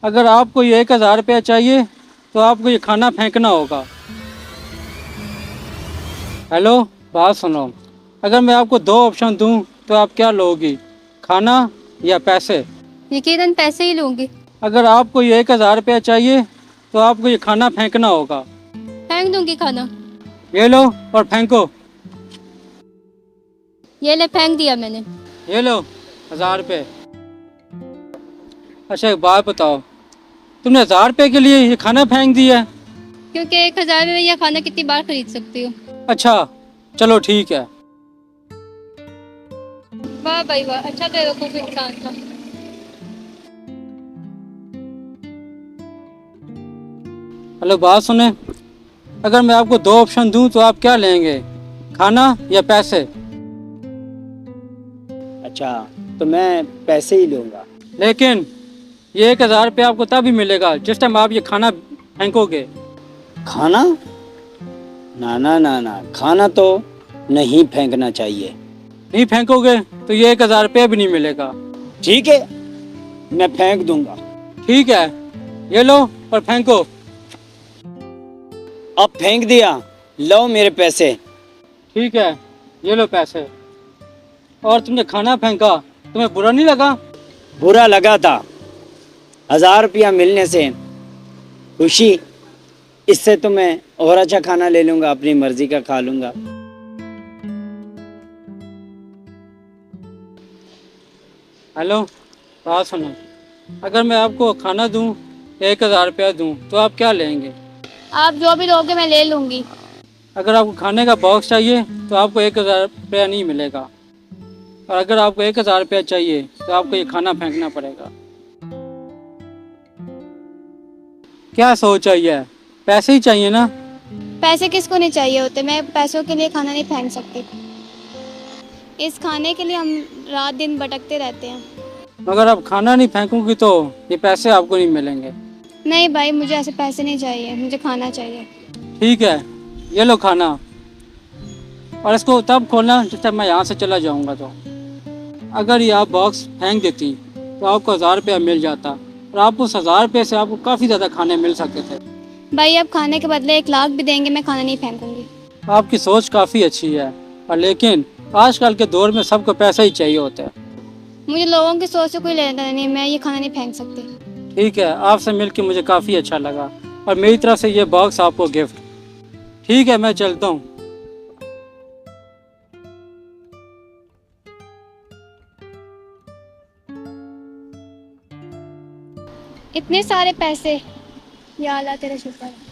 अगर आपको ये 1000 रुपया चाहिए तो आपको ये खाना फेंकना होगा। हेलो, बात सुनो। अगर मैं आपको दो ऑप्शन दूं तो आप क्या लोगी, खाना या पैसे? यकीनन पैसे ही लूंगी। अगर आपको ये 1000 रुपया चाहिए तो आपको ये खाना फेंकना होगा। फेंक दूंगी खाना। ये लो और फेंको। ये ले, फेंक दिया मैंने। ये लो 1000 रुपये। अच्छा एक बात बताओ, तुमने 1000 रुपये के लिए ये खाना फेंक दिया है? क्योंकि 1,000 में यह खाना कितनी बार खरीद सकती हूँ। अच्छा चलो ठीक है। वाह भाई वाह, अच्छा बेवकूफ इंसान था। हेलो, बात सुने। अगर मैं आपको दो ऑप्शन दूं तो आप क्या लेंगे, खाना या पैसे? अच्छा, तो मैं पैसे ही लूँगा। लेकिन ये 1000 रुपया आपको तभी मिलेगा जिस टाइम आप ये खाना फेंकोगे। खाना? ना ना ना ना, खाना तो नहीं फेंकना चाहिए। नहीं फेंकोगे तो ये 1000 रुपया भी नहीं मिलेगा। ठीक है, मैं फेंक दूंगा। ठीक है, ये लो और फेंको। अब फेंक दिया, लो मेरे पैसे। ठीक है, ये लो पैसे। और तुमने खाना फेंका, तुम्हें बुरा नहीं लगा? बुरा लगा था। 1000 रुपया मिलने से खुशी, इससे तो मैं और अच्छा खाना ले लूंगा, अपनी मर्जी का खा लूंगा। हेलो, बात सुनो। अगर मैं आपको खाना दूं, 1000 रुपया दूं तो आप क्या लेंगे? आप जो भी लोगे मैं ले लूंगी। अगर आपको खाने का बॉक्स चाहिए तो आपको 1000 रुपया नहीं मिलेगा, और अगर आपको 1000 रुपया चाहिए तो आपको ये खाना फेंकना पड़ेगा। क्या सोचा ये है? पैसे ही चाहिए ना? पैसे किसको नहीं चाहिए होते, मैं पैसों के लिए खाना नहीं फेंक सकती। इस खाने के लिए हम रात दिन भटकते रहते हैं। मगर आप खाना नहीं फेंकोगी तो ये पैसे आपको नहीं मिलेंगे। नहीं भाई, मुझे ऐसे पैसे नहीं चाहिए, मुझे खाना चाहिए। ठीक है, ये लो खाना, और इसको तब खोलना जब तक मैं यहाँ से चला जाऊँगा। तो अगर ये आप बॉक्स फेंक देती तो आपको 1000 रुपया मिल जाता, और आप उस 1000 रुपये से आपको काफ़ी ज़्यादा खाने मिल सकते थे। भाई अब खाने के बदले 1,00,000 भी देंगे, मैं खाना नहीं फेंकूंगी। आपकी सोच काफ़ी अच्छी है, और लेकिन आजकल के दौर में सबको पैसा ही चाहिए होता है। मुझे लोगों की सोच से कोई लेना देना नहीं, मैं ये खाना नहीं फेंक सकती। ठीक है, आपसे मिलकर मुझे काफ़ी अच्छा लगा, और मेरी तरफ से ये बॉक्स आपको गिफ्ट। ठीक है, मैं चलता हूँ। इतने सारे पैसे, या अल्लाह तेरा शुक्र है।